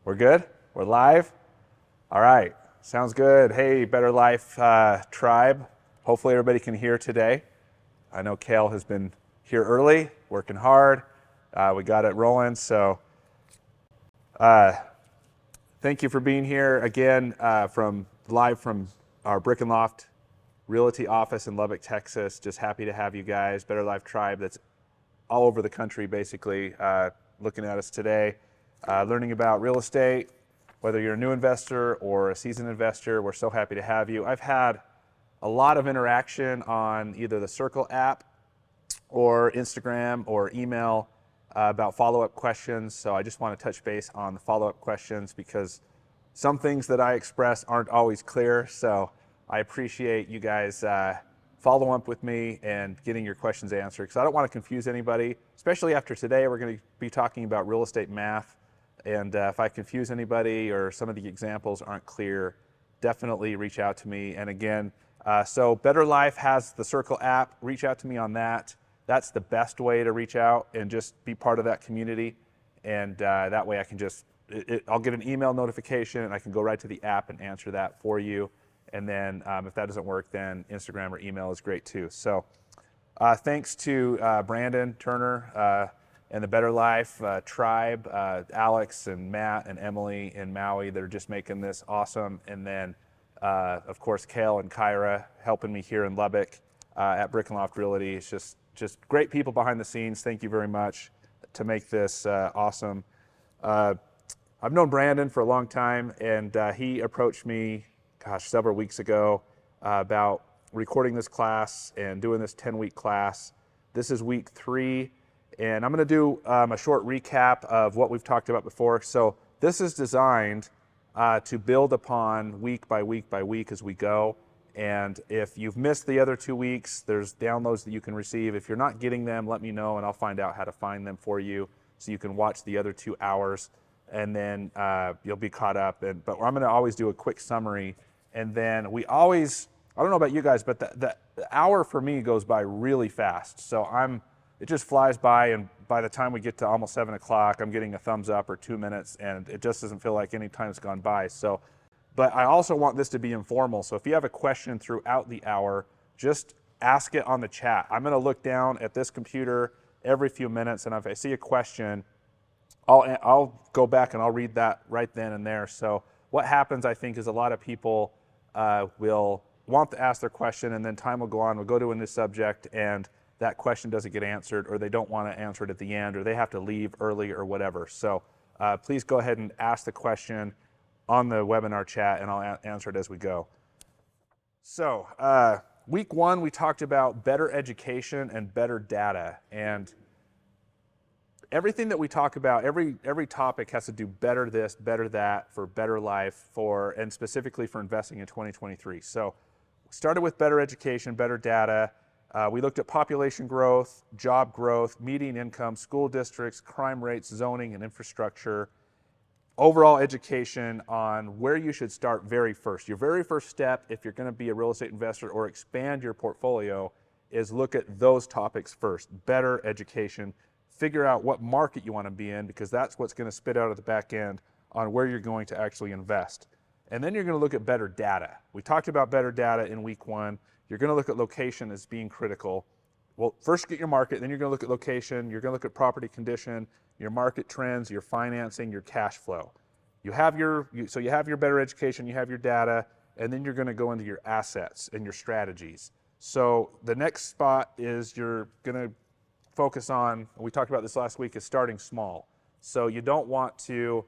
We're good? We're live? All right, sounds good. Hey, Better Life tribe. Hopefully everybody can hear today. I know Kale has been here early, working hard. We got it rolling, so thank you for being here again live from our Brick and Loft Realty office in Lubbock, Texas. Just happy to have you guys, Better Life tribe that's all over the country basically, looking at us today, learning about real estate. Whether you're a new investor or a seasoned investor, we're so happy to have you. I've had a lot of interaction on either the Circle app or Instagram or email about follow-up questions. So I just want to touch base on the follow-up questions because some things that I express aren't always clear. So I appreciate you guys follow up with me and getting your questions answered because I don't want to confuse anybody, especially after today. We're going to be talking about real estate math. And if I confuse anybody or some of the examples aren't clear, definitely reach out to me. And again, so Better Life has the Circle app. Reach out to me on that. That's the best way to reach out and just be part of that community. And that way I can just, I'll get an email notification and I can go right to the app and answer that for you. And then if that doesn't work, then Instagram or email is great too. So thanks to Brandon Turner and the Better Life tribe, Alex and Matt and Emily in Maui that are just making this awesome. And then, of course, Kale and Kyra helping me here in Lubbock at Brick and Loft Realty. It's just great people behind the scenes. Thank you very much to make this awesome. I've known Brandon for a long time, and he approached me, several weeks ago about recording this class and doing this 10-week class. This is week 3. And I'm going to do a short recap of what we've talked about before. So this is designed to build upon week by week by week as we go. And if you've missed the other 2 weeks, there's downloads that you can receive. If you're not getting them, let me know and I'll find out how to find them for you so you can watch the other 2 hours and then you'll be caught up. But I'm going to always do a quick summary. And then we always, I don't know about you guys, but the hour for me goes by really fast. So it just flies by, and by the time we get to almost 7 o'clock, I'm getting a thumbs up or 2 minutes, and it just doesn't feel like any time's gone by. So, but I also want this to be informal. So if you have a question throughout the hour, just ask it on the chat. I'm going to look down at this computer every few minutes, and if I see a question, I'll go back and I'll read that right then and there. So what happens, I think, is a lot of people will want to ask their question, and then time will go on. We'll go to a new subject, and that question doesn't get answered, or they don't want to answer it at the end, or they have to leave early or whatever. So please go ahead and ask the question on the webinar chat, and I'll answer it as we go. So week 1, we talked about better education and better data. And everything that we talk about, every topic has to do better this, better that, for better life, and specifically for investing in 2023. So we started with better education, better data. We looked at population growth, job growth, median income, school districts, crime rates, zoning, and infrastructure. Overall education on where you should start very first. Your very first step, if you're going to be a real estate investor or expand your portfolio, is look at those topics first. Better education. Figure out what market you want to be in, because that's what's going to spit out at the back end on where you're going to actually invest. And then you're going to look at better data. We talked about better data in week 1. You're going to look at location as being critical. Well, first get your market, then you're going to look at location, you're going to look at property condition, your market trends, your financing, your cash flow. You have your better education, you have your data, and then you're going to go into your assets and your strategies. So the next spot is you're going to focus on, we talked about this last week, is starting small. So you don't want to,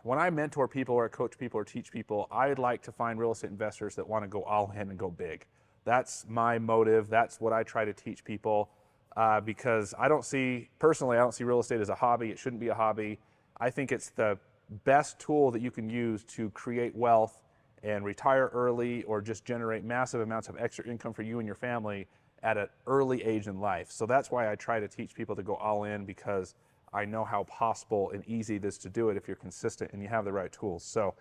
when I mentor people or coach people or teach people, I'd like to find real estate investors that want to go all in and go big. That's my motive. That's what I try to teach people because I don't see real estate as a hobby. It shouldn't be a hobby. I think it's the best tool that you can use to create wealth and retire early or just generate massive amounts of extra income for you and your family at an early age in life. So that's why I try to teach people to go all in, because I know how possible and easy it is to do it if you're consistent and you have the right tools. So,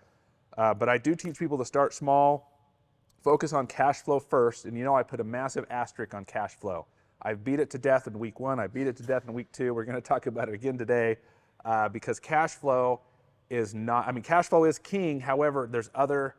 but I do teach people to start small, focus on cash flow first, and I put a massive asterisk on cash flow. I beat it to death in week 1, I beat it to death in week 2. We're going to talk about it again today because cash flow is not, I mean, cash flow is king. However, there's other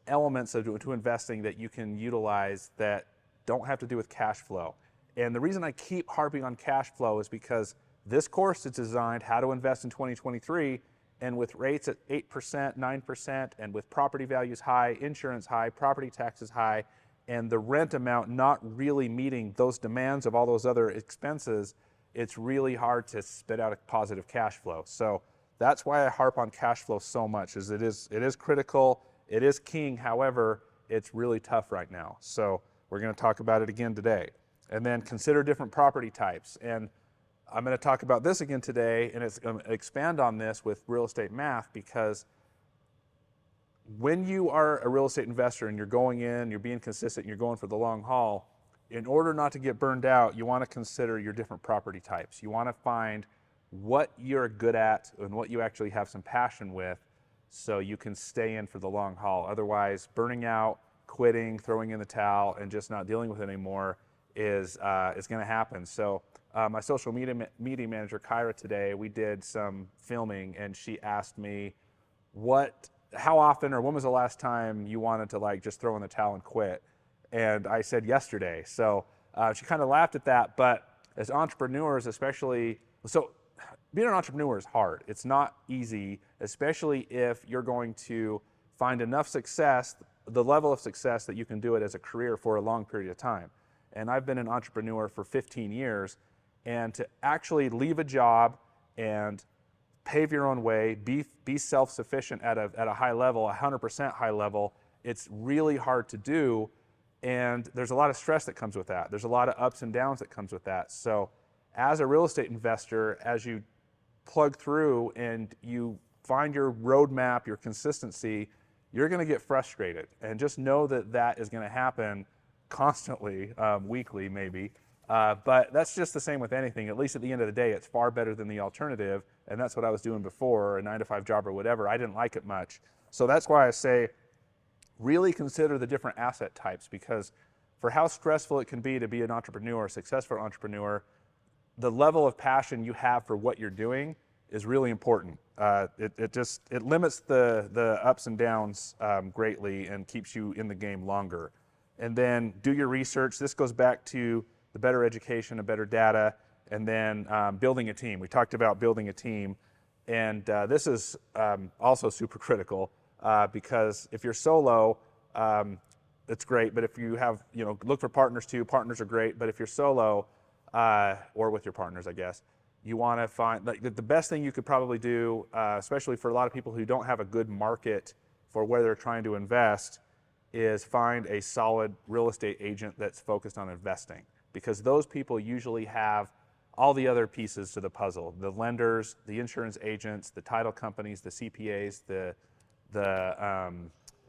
elements to investing that you can utilize that don't have to do with cash flow. And the reason I keep harping on cash flow is because this course is designed how to invest in 2023, and with rates at 8%, 9%, and with property values high, insurance high, property taxes high, and the rent amount not really meeting those demands of all those other expenses, it's really hard to spit out a positive cash flow. So that's why I harp on cash flow so much, is it is critical, it is king. However, it's really tough right now. So we're going to talk about it again today. And then consider different property types. And I'm going to talk about this again today, and it's going to expand on this with real estate math, because when you are a real estate investor and you're going in, you're being consistent, and you're going for the long haul, in order not to get burned out, you want to consider your different property types. You want to find what you're good at and what you actually have some passion with, so you can stay in for the long haul. Otherwise, burning out, quitting, throwing in the towel, and just not dealing with it anymore is going to happen. So my social media manager, Kyra, today, we did some filming, and she asked me how often, or when was the last time you wanted to like just throw in the towel and quit? And I said yesterday. So she kind of laughed at that, but as entrepreneurs, especially, so being an entrepreneur is hard. It's not easy, especially if you're going to find enough success, the level of success that you can do it as a career for a long period of time. And I've been an entrepreneur for 15 years, and to actually leave a job and pave your own way, be self-sufficient at a high level, 100% high level, it's really hard to do. And there's a lot of stress that comes with that. There's a lot of ups and downs that comes with that. So as a real estate investor, as you plug through and you find your roadmap, your consistency, you're going to get frustrated. And just know that that is going to happen constantly, weekly maybe. But that's just the same with anything. At least at the end of the day, it's far better than the alternative. And that's what I was doing before, a 9-to-5 job or whatever. I didn't like it much. So that's why I say really consider the different asset types, because for how stressful it can be to be an entrepreneur, a successful entrepreneur, the level of passion you have for what you're doing is really important. It limits the ups and downs greatly and keeps you in the game longer. And then do your research. This goes back to the better education, the better data, and then building a team. We talked about building a team, and this is also super critical because if you're solo, it's great. But if you have, look for partners too. Partners are great. But if you're solo, or with your partners, I guess, you want to find, like, the best thing you could probably do, especially for a lot of people who don't have a good market for where they're trying to invest, is find a solid real estate agent that's focused on investing, because those people usually have all the other pieces to the puzzle: the lenders, the insurance agents, the title companies, the CPAs, the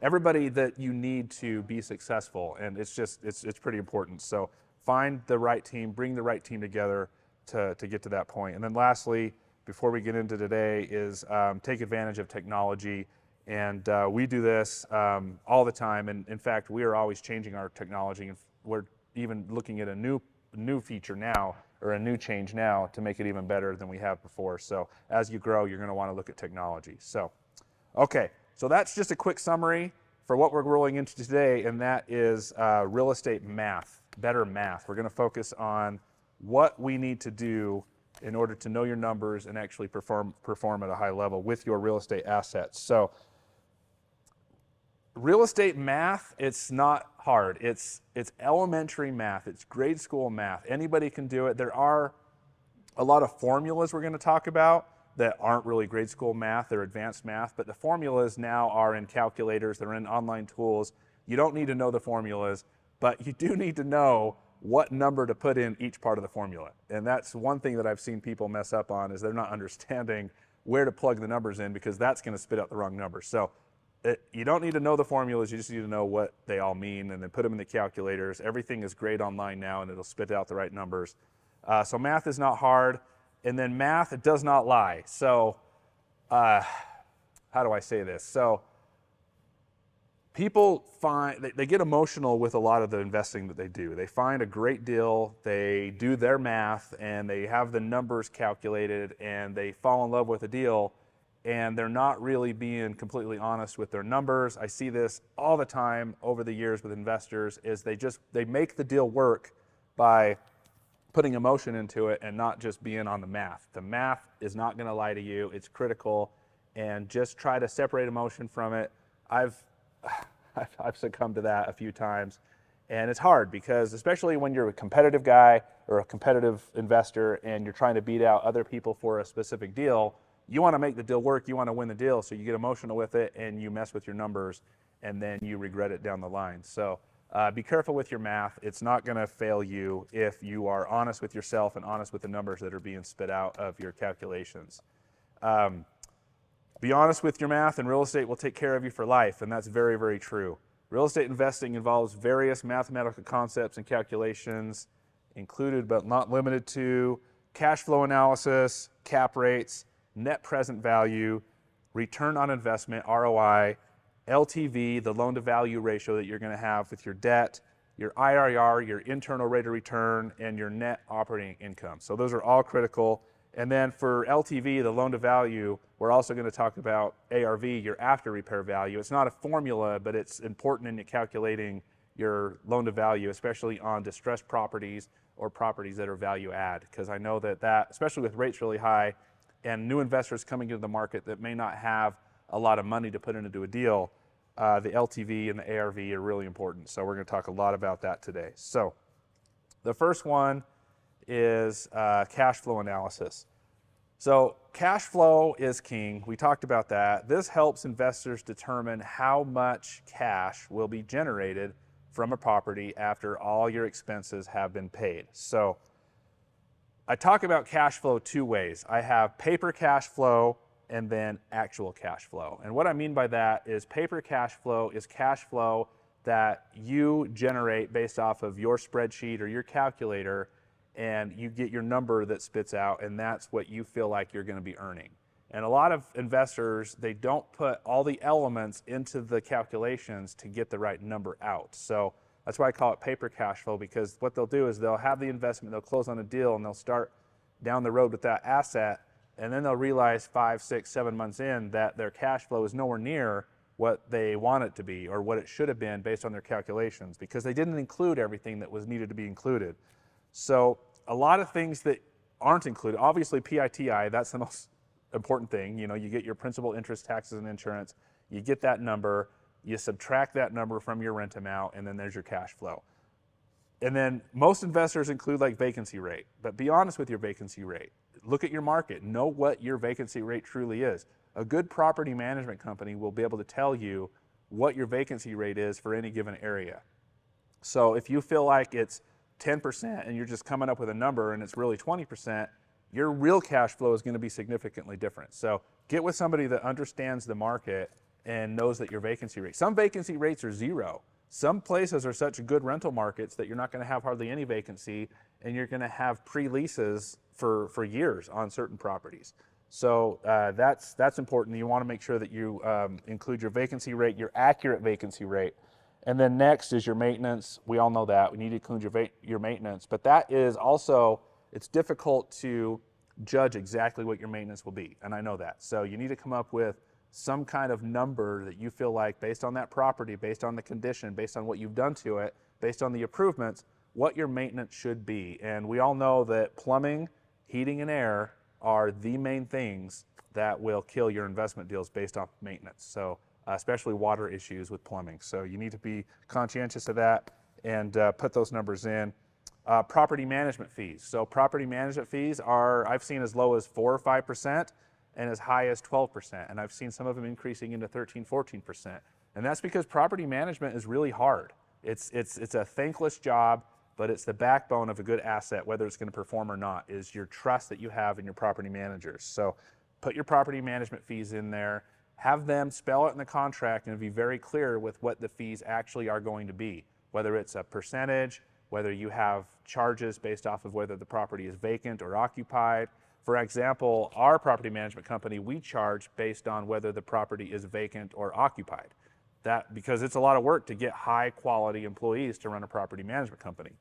everybody that you need to be successful. And it's pretty important. So find the right team, bring the right team together to get to that point. And then lastly, before we get into today, is take advantage of technology. And we do this all the time. And in fact, we are always changing our technology. And we're even looking at a new feature now, or a new change now, to make it even better than we have before. So as you grow, you're going to want to look at technology. So, okay, so that's just a quick summary for what we're rolling into today, and that is real estate math, better math. We're going to focus on what we need to do in order to know your numbers and actually perform at a high level with your real estate assets. So real estate math, it's not hard. It's elementary math. It's grade school math. Anybody can do it. There are a lot of formulas we're going to talk about that aren't really grade school math. They're advanced math. But the formulas now are in calculators. They're in online tools. You don't need to know the formulas, but you do need to know what number to put in each part of the formula. And that's one thing that I've seen people mess up on, is they're not understanding where to plug the numbers in, because that's going to spit out the wrong numbers. So you don't need to know the formulas, you just need to know what they all mean, and then put them in the calculators. Everything is great online now, and it'll spit out the right numbers. So math is not hard, and then math, it does not lie. So how do I say this? So people they get emotional with a lot of the investing that they do. They find a great deal, they do their math, and they have the numbers calculated, and they fall in love with a deal. and they're not really being completely honest with their numbers. I see this all the time over the years with investors, is they make the deal work by putting emotion into it and not just being on the math. The math is not going to lie to you. It's critical, and just try to separate emotion from it. I've succumbed to that a few times, and it's hard because especially when you're a competitive guy or a competitive investor and you're trying to beat out other people for a specific deal, you want to make the deal work, you want to win the deal, so you get emotional with it and you mess with your numbers and then you regret it down the line. So be careful with your math. It's not going to fail you if you are honest with yourself and honest with the numbers that are being spit out of your calculations. Be honest with your math, and real estate will take care of you for life, and that's very, very true. Real estate investing involves various mathematical concepts and calculations, included but not limited to cash flow analysis, cap rates, net present value, return on investment, ROI, LTV, the loan to value ratio that you're going to have with your debt, your IRR, your internal rate of return, and your net operating income. So those are all critical. And then for LTV, the loan to value, we're also going to talk about ARV, your after repair value. It's not a formula, but it's important in calculating your loan to value, especially on distressed properties or properties that are value add. Because I know that, especially with rates really high and new investors coming into the market that may not have a lot of money to put into a deal, the LTV and the ARV are really important. So we're going to talk a lot about that today. So the first one is cash flow analysis. So cash flow is king. We talked about that. This helps investors determine how much cash will be generated from a property after all your expenses have been paid. So I talk about cash flow two ways. I have paper cash flow and then actual cash flow. And what I mean by that is paper cash flow is cash flow that you generate based off of your spreadsheet or your calculator, and you get your number that spits out, and that's what you feel like you're going to be earning. And a lot of investors, they don't put all the elements into the calculations to get the right number out. So that's why I call it paper cash flow, because what they'll do is they'll have the investment, they'll close on a deal, and they'll start down the road with that asset, and then they'll realize 5, 6, 7 months in that their cash flow is nowhere near what they want it to be or what it should have been based on their calculations, because they didn't include everything that was needed to be included. So a lot of things that aren't included, obviously PITI, that's the most important thing. You know, you get your principal, interest, taxes, and insurance, you get that number, you subtract that number from your rent amount, and then there's your cash flow. And then most investors include like vacancy rate, but be honest with your vacancy rate. Look at your market, know what your vacancy rate truly is. A good property management company will be able to tell you what your vacancy rate is for any given area. So if you feel like it's 10% and you're just coming up with a number and it's really 20%, your real cash flow is going to be significantly different. So get with somebody that understands the market and knows that your vacancy rate. Some vacancy rates are zero. Some places are such good rental markets that you're not going to have hardly any vacancy, and you're going to have pre-leases for years on certain properties. So that's important. You want to make sure that you include your vacancy rate, your accurate vacancy rate. And then next is your maintenance. We all know that. We need to include your maintenance. But that is also, it's difficult to judge exactly what your maintenance will be, and I know that. So you need to come up with some kind of number that you feel like, based on that property, based on the condition, based on what you've done to it, based on the improvements, what your maintenance should be. And we all know that plumbing, heating, and air are the main things that will kill your investment deals based on maintenance. So especially water issues with plumbing. So you need to be conscientious of that and put those numbers in. Property management fees. So property management fees are, I've seen as low as 4 or 5% and as high as 12%. And I've seen some of them increasing into 13, 14%. And that's because property management is really hard. It's a thankless job, but it's the backbone of a good asset, whether it's going to perform or not, is your trust that you have in your property managers. So put your property management fees in there, have them spell it in the contract, and be very clear with what the fees actually are going to be, whether it's a percentage, whether you have charges based off of whether the property is vacant or occupied. For example, our property management company, we charge based on whether the property is vacant or occupied. That because it's a lot of work to get high quality employees to run a property management company.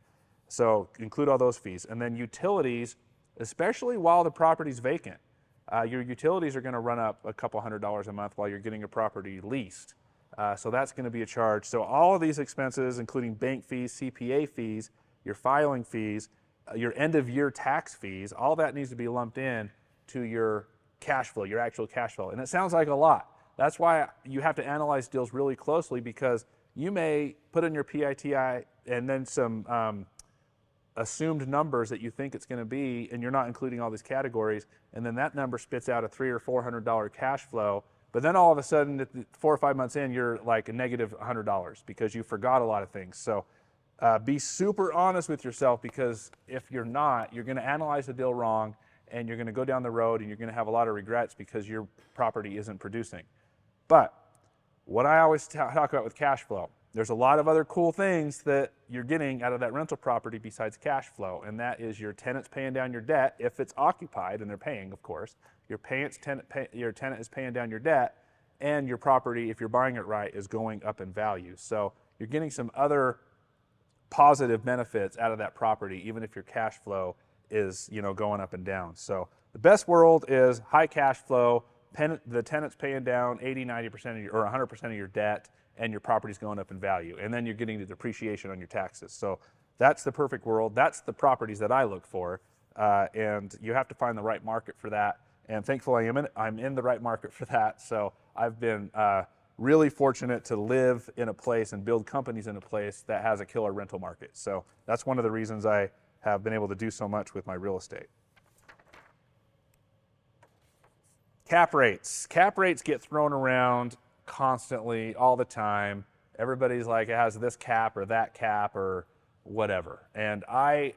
So include all those fees. And then utilities, especially while the property's vacant. your utilities are going to run up a couple $100 a month while you're getting a property leased. So that's going to be a charge. So all of these expenses, including bank fees, CPA fees, your filing fees, your end of year tax fees, all that needs to be lumped in to your cash flow, your actual cash flow. And it sounds like a lot. That's why you have to analyze deals really closely, because you may put in your PITI and then some assumed numbers that you think it's going to be, and you're not including all these categories, and then that number spits out a $300 or $400 cash flow. But then all of a sudden, 4 or 5 months in, you're like a negative $100 because you forgot a lot of things. So be super honest with yourself, because if you're not, you're going to analyze the deal wrong, and you're going to go down the road and you're going to have a lot of regrets because your property isn't producing. But what I always talk about with cash flow, there's a lot of other cool things that you're getting out of that rental property besides cash flow, and that is your tenants paying down your debt if it's occupied, and they're paying, of course. Your tenant is paying down your debt, and your property, if you're buying it right, is going up in value. So you're getting some other positive benefits out of that property, even if your cash flow is, going up and down. So the best world is high cash flow, the tenant's paying down 80, 90% of your, or 100% of your debt, and your property's going up in value. And then you're getting the depreciation on your taxes. So that's the perfect world. That's the properties that I look for. And you have to find the right market for that. And thankfully, I'm in the right market for that. So I've been really fortunate to live in a place and build companies in a place that has a killer rental market. So that's one of the reasons I have been able to do so much with my real estate. Cap rates. Cap rates get thrown around constantly, all the time. Everybody's like, it has this cap or that cap or whatever. And I,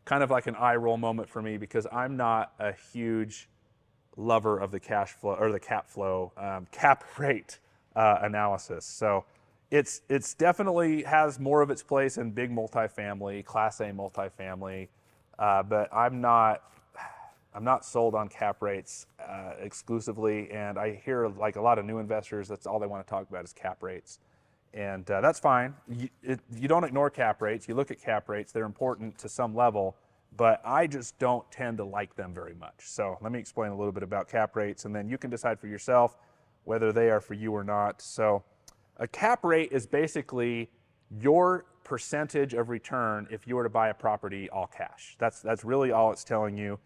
kind of like an eye roll moment for me, because I'm not a huge lover of the cash flow or the cap rate analysis. So it's definitely has more of its place in big multifamily, Class A multifamily, but I'm not sold on cap rates exclusively, and I hear like a lot of new investors, that's all they want to talk about is cap rates. And that's fine. You don't ignore cap rates. You look at cap rates. They're important to some level, but I just don't tend to like them very much. So let me explain a little bit about cap rates, and then you can decide for yourself whether they are for you or not. So a cap rate is basically your percentage of return if you were to buy a property all cash. That's really all it's telling you.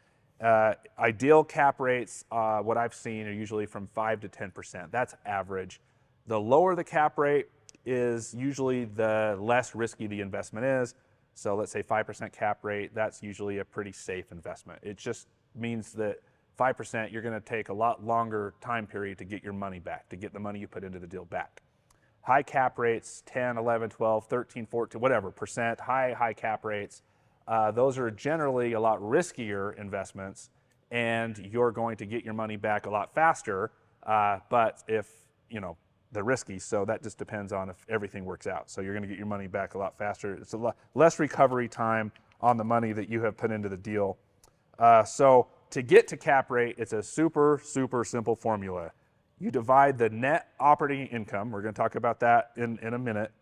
Ideal cap rates, what I've seen, are usually from 5 to 10%. That's average. The lower the cap rate is usually the less risky the investment is. So let's say 5% cap rate, that's usually a pretty safe investment. It just means that 5%, you're going to take a lot longer time period to get your money back, to get the money you put into the deal back. High cap rates, 10, 11, 12, 13, 14, whatever percent, high cap rates, those are generally a lot riskier investments, and you're going to get your money back a lot faster. But if, they're risky, so that just depends on if everything works out. So you're going to get your money back a lot faster. It's a lot less recovery time on the money that you have put into the deal. So to get to cap rate, it's a super, super simple formula. You divide the net operating income. We're going to talk about that in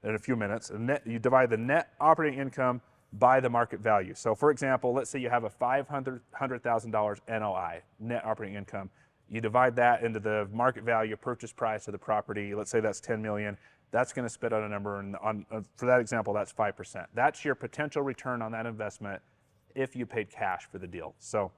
a few minutes. You divide the net operating income by the market value. So for example, let's say you have a $500,000 NOI, net operating income. You divide that into the market value, purchase price of the property. Let's say that's $10 million. That's going to spit out a number, and for that example, that's 5%. That's your potential return on that investment if you paid cash for the deal. So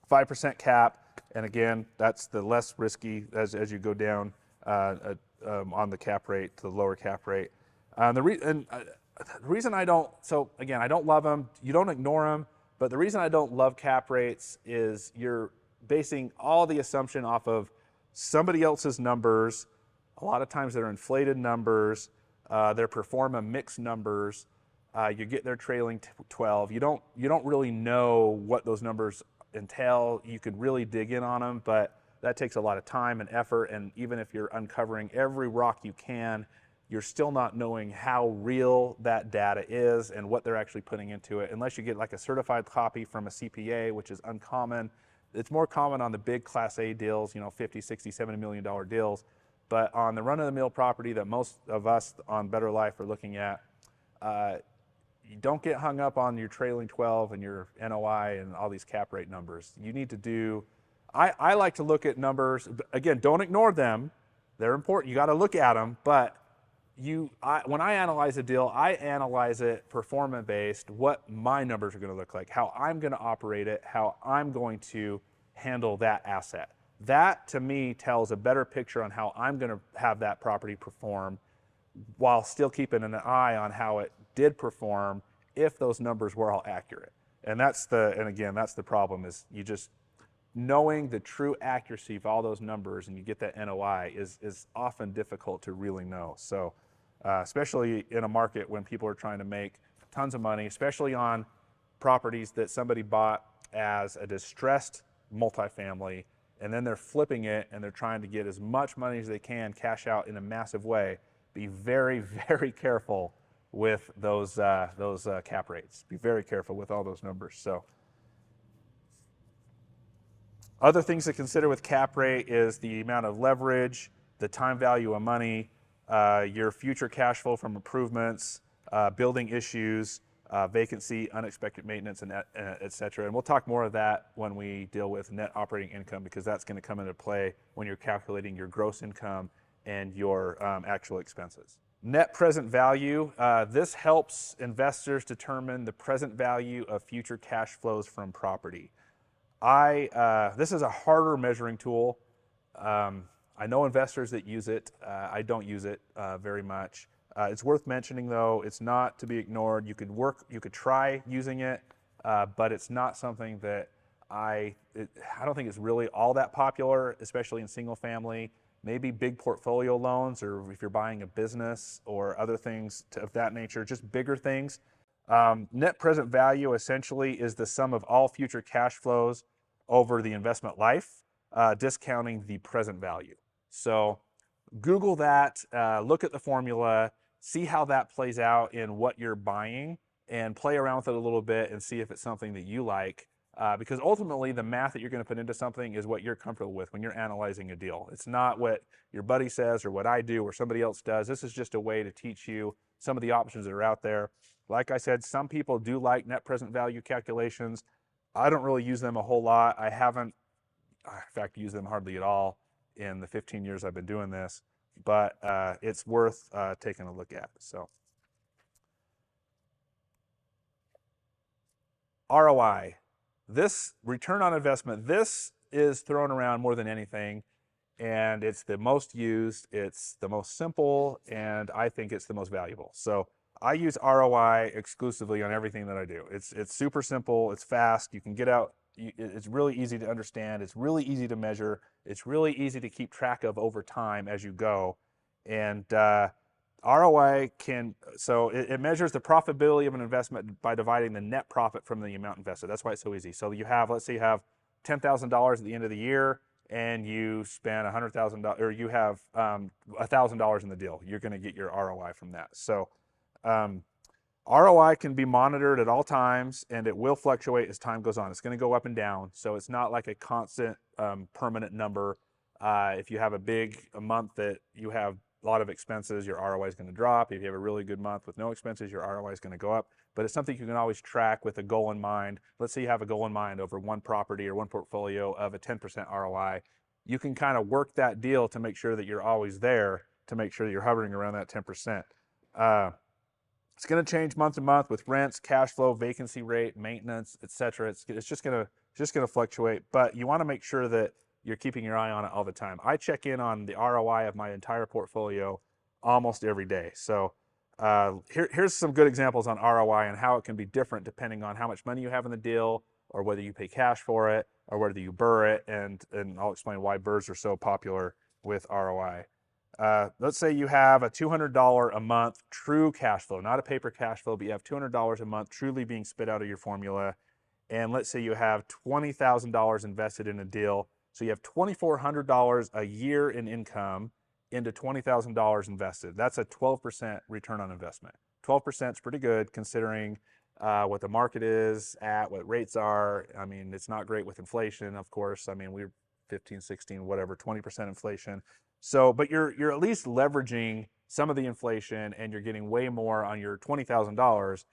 5% cap, and again, that's the less risky as you go down on the cap rate to the lower cap rate. The reason I don't, so again, I don't love them. You don't ignore them, but the reason I don't love cap rates is you're basing all the assumption off of somebody else's numbers. A lot of times they're inflated numbers. They're pro forma mixed numbers. You get their trailing 12. You don't really know what those numbers entail. You could really dig in on them, but that takes a lot of time and effort. And even if you're uncovering every rock you can, you're still not knowing how real that data is and what they're actually putting into it, unless you get like a certified copy from a CPA, which is uncommon. It's more common on the big Class A deals, 50, 60, $70 million deals. But on the run-of-the-mill property that most of us on Better Life are looking at, you don't get hung up on your trailing 12 and your NOI and all these cap rate numbers. You need to do I like to look at numbers. Again, don't ignore them. They're important. You got to look at them. But when I analyze a deal, I analyze it performance based, what my numbers are going to look like, how I'm going to operate it, how I'm going to handle that asset. That, to me, tells a better picture on how I'm going to have that property perform while still keeping an eye on how it did perform if those numbers were all accurate. And again, that's the problem, is you just knowing the true accuracy of all those numbers and you get that NOI is often difficult to really know. So especially in a market when people are trying to make tons of money, especially on properties that somebody bought as a distressed multifamily, and then they're flipping it and they're trying to get as much money as they can, cash out in a massive way. Be very, very careful with those cap rates. Be very careful with all those numbers. So other things to consider with cap rate is the amount of leverage, the time value of money, your future cash flow from improvements, building issues, vacancy, unexpected maintenance, and et cetera. And we'll talk more of that when we deal with net operating income, because that's going to come into play when you're calculating your gross income and your actual expenses. Net present value. This helps investors determine the present value of future cash flows from property. This is a harder measuring tool. I know investors that use it. I don't use it very much. It's worth mentioning, though. It's not to be ignored. You could try using it, but it's not something that I don't think it's really all that popular, especially in single family. Maybe big portfolio loans, or if you're buying a business or other things of that nature, just bigger things. Net present value essentially is the sum of all future cash flows over the investment life, discounting the present value. So Google that, look at the formula, see how that plays out in what you're buying, and play around with it a little bit and see if it's something that you like. Because ultimately, the math that you're going to put into something is what you're comfortable with when you're analyzing a deal. It's not what your buddy says or what I do or somebody else does. This is just a way to teach you some of the options that are out there. Like I said, some people do like net present value calculations. I don't really use them a whole lot. I haven't, in fact, used them hardly at all in the 15 years I've been doing this. But it's worth taking a look at. So ROI. This return on investment, this is thrown around more than anything, and it's the most used, it's the most simple, and I think it's the most valuable. So I use ROI exclusively on everything that I do. It's super simple, it's fast, you can get out, it's really easy to understand, it's really easy to measure, it's really easy to keep track of over time as you go. And ROI it measures the profitability of an investment by dividing the net profit from the amount invested. That's why it's so easy. So let's say you have $10,000 at the end of the year, and you spend $100,000, or you have $1,000 in the deal. You're going to get your ROI from that. So ROI can be monitored at all times, and it will fluctuate as time goes on. It's going to go up and down. So it's not like a constant, permanent number. If you have a month that you have a lot of expenses, your ROI is going to drop. If you have a really good month with no expenses, your ROI is going to go up. But it's something you can always track with a goal in mind. Let's say you have a goal in mind over one property or one portfolio of a 10% ROI. You can kind of work that deal to make sure that you're always there, to make sure that you're hovering around that 10%. It's going to change month to month with rents, cash flow, vacancy rate, maintenance, etc. It's just going to fluctuate. But you want to make sure that you're keeping your eye on it all the time. I check in on the ROI of my entire portfolio almost every day. So here's some good examples on ROI and how it can be different depending on how much money you have in the deal, or whether you pay cash for it, or whether you BRRRR it, and I'll explain why BRRRRs are so popular with ROI. Let's say you have a $200 a month true cash flow, not a paper cash flow, but you have $200 a month truly being spit out of your formula. And let's say you have $20,000 invested in a deal. So you have $2,400 a year in income into $20,000 invested. That's a 12% return on investment. 12% is pretty good considering what the market is at, what rates are. I mean, it's not great with inflation, of course. I mean, we're 15, 16, whatever, 20% inflation. So, but you're at least leveraging some of the inflation, and you're getting way more on your $20,000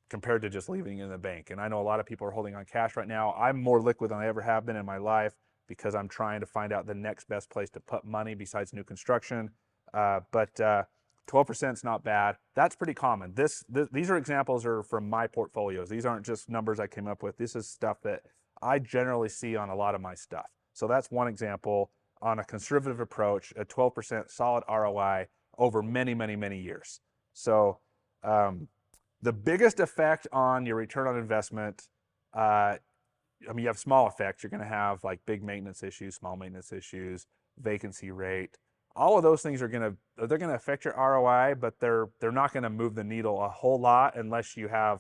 compared to just leaving it in the bank. And I know a lot of people are holding on cash right now. I'm more liquid than I ever have been in my life because I'm trying to find out the next best place to put money besides new construction. But 12% is not bad. That's pretty common. These are examples are from my portfolios. These aren't just numbers I came up with. This is stuff that I generally see on a lot of my stuff. So that's one example on a conservative approach, a 12% solid ROI over many, many, many years. So the biggest effect on your return on investment, you have small effects. You're going to have like big maintenance issues, small maintenance issues, vacancy rate. All of those things they're going to affect your ROI, but they're not going to move the needle a whole lot unless you have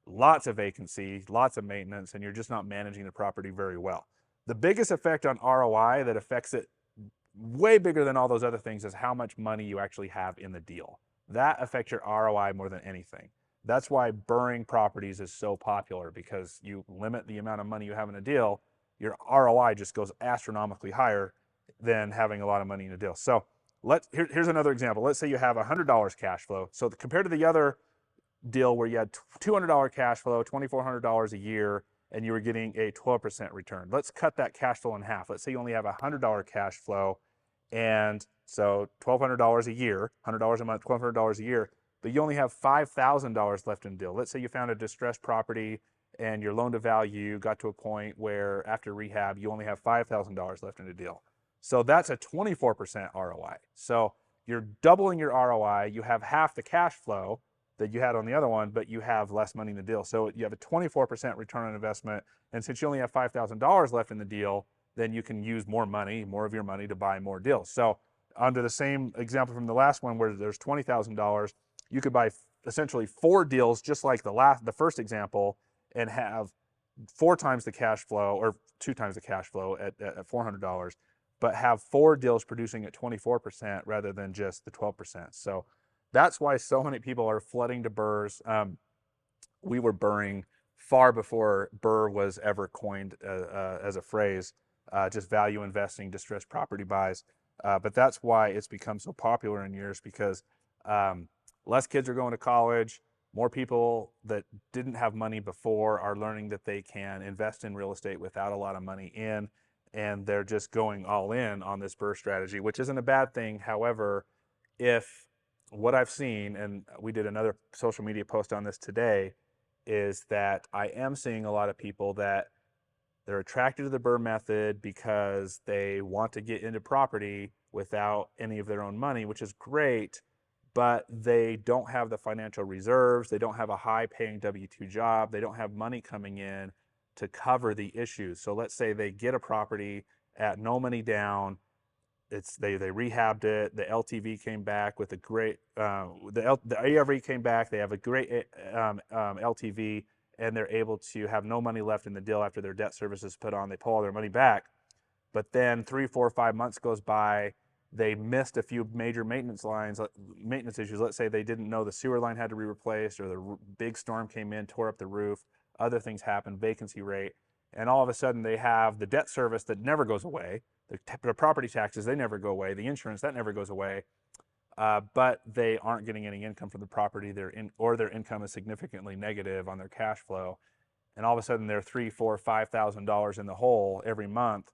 lots of vacancy, lots of maintenance, and you're just not managing the property very well. The biggest effect on ROI that affects it way bigger than all those other things is how much money you actually have in the deal. That affects your ROI more than anything. That's why burring properties is so popular, because you limit the amount of money you have in a deal, your ROI just goes astronomically higher than having a lot of money in a deal. So here's another example. Let's say you have $100 cash flow. So compared to the other deal where you had $200 cash flow, $2,400 a year, and you were getting a 12% return. Let's cut that cash flow in half. Let's say you only have $100 cash flow, and so $1,200 a year, $100 a month, $1,200 a year, but you only have $5,000 left in the deal. Let's say you found a distressed property and your loan to value got to a point where after rehab, you only have $5,000 left in the deal. So that's a 24% ROI. So you're doubling your ROI. You have half the cash flow that you had on the other one, but you have less money in the deal. So you have a 24% return on investment. And since you only have $5,000 left in the deal, then you can use more of your money to buy more deals. So under the same example from the last one where there's $20,000, you could buy essentially 4 deals just like the first example and have 4 times the cash flow, or 2 times the cash flow at $400, but have 4 deals producing at 24% rather than just the 12%. So that's why so many people are flooding to burrs. We were burring far before burr was ever coined as a phrase, just value investing, distressed property buys. But that's why it's become so popular in years, because less kids are going to college. More people that didn't have money before are learning that they can invest in real estate without a lot of money in, and they're just going all in on this burr strategy, which isn't a bad thing. However, if what I've seen, and we did another social media post on this today, is that I am seeing a lot of people that they're attracted to the burr method because they want to get into property without any of their own money, which is great, but they don't have the financial reserves. They don't have a high paying W-2 job. They don't have money coming in to cover the issues. So let's say they get a property at no money down. They rehabbed it. The LTV came back with a great, the ARV came back. They have a great LTV, and they're able to have no money left in the deal after their debt service is put on. They pull all their money back. But then 3, 4, 5 months goes by. They missed a few major maintenance issues. Let's say they didn't know the sewer line had to be replaced, or the big storm came in, tore up the roof. Other things happened, vacancy rate. And all of a sudden they have the debt service that never goes away. The property taxes, they never go away. The insurance, that never goes away. But they aren't getting any income from the property. Their income is significantly negative on their cash flow. And all of a sudden they're $3,000, $4,000, $5,000 in the hole every month.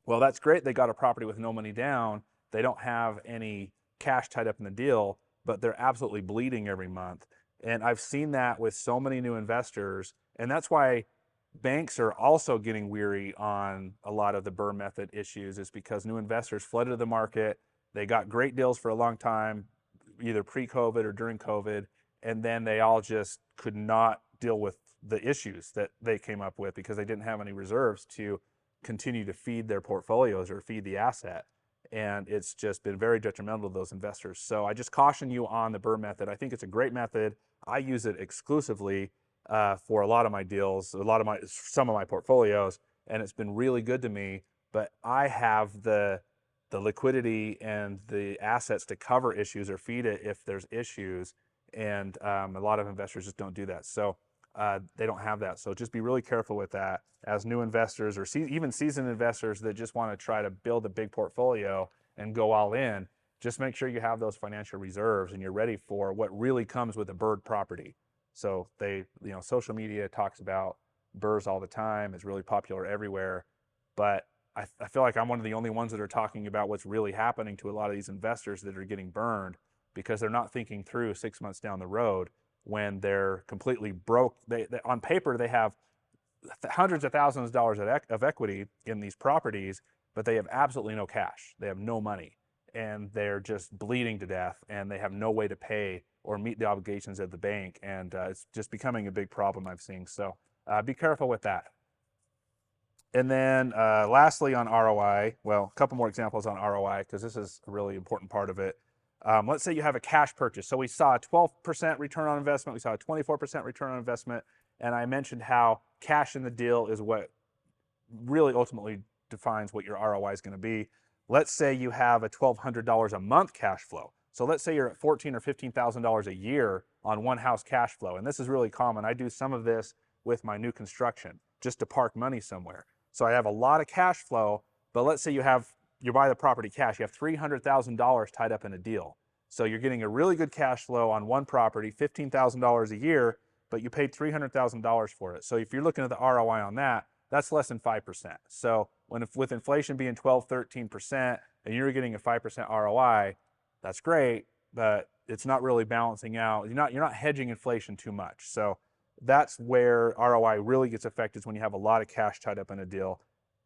Well, that's great. They got a property with no money down. They don't have any cash tied up in the deal, but they're absolutely bleeding every month. And I've seen that with so many new investors. And that's why banks are also getting weary on a lot of the burr method issues, is because new investors flooded the market. They got great deals for a long time, either pre-COVID or during COVID, and then they all just could not deal with the issues that they came up with because they didn't have any reserves to continue to feed their portfolios or feed the asset. And it's just been very detrimental to those investors. So I just caution you on the burr method. I think it's a great method. I use it exclusively for a lot of my deals, some of my portfolios, and it's been really good to me. But I have the liquidity and the assets to cover issues or feed it if there's issues, and a lot of investors just don't do that. So they don't have that. So just be really careful with that as new investors, or even seasoned investors that just want to try to build a big portfolio and go all in. Just make sure you have those financial reserves and you're ready for what really comes with a bird property. So social media talks about BRRRRs all the time. It's really popular everywhere. But I feel like I'm one of the only ones that are talking about what's really happening to a lot of these investors that are getting burned because they're not thinking through 6 months down the road when they're completely broke. On paper, they have hundreds of thousands of dollars of equity in these properties, but they have absolutely no cash. They have no money, and they're just bleeding to death, and they have no way to pay or meet the obligations of the bank, and it's just becoming a big problem I've seen. So be careful with that. And then lastly on ROI, well, a couple more examples on ROI because this is a really important part of it. Let's say you have a cash purchase. So we saw a 12% return on investment. We saw a 24% return on investment. And I mentioned how cash in the deal is what really ultimately defines what your ROI is going to be. Let's say you have a $1,200 a month cash flow. So let's say you're at $14,000 or $15,000 a year on one house cash flow. And this is really common. I do some of this with my new construction just to park money somewhere. So I have a lot of cash flow, but let's say you buy the property cash, you have $300,000 tied up in a deal. So you're getting a really good cash flow on one property, $15,000 a year, but you paid $300,000 for it. So if you're looking at the ROI on that, that's less than 5%. So with inflation being 12, 13%, and you're getting a 5% ROI, that's great, but it's not really balancing out. You're not hedging inflation too much. So that's where ROI really gets affected, is when you have a lot of cash tied up in a deal,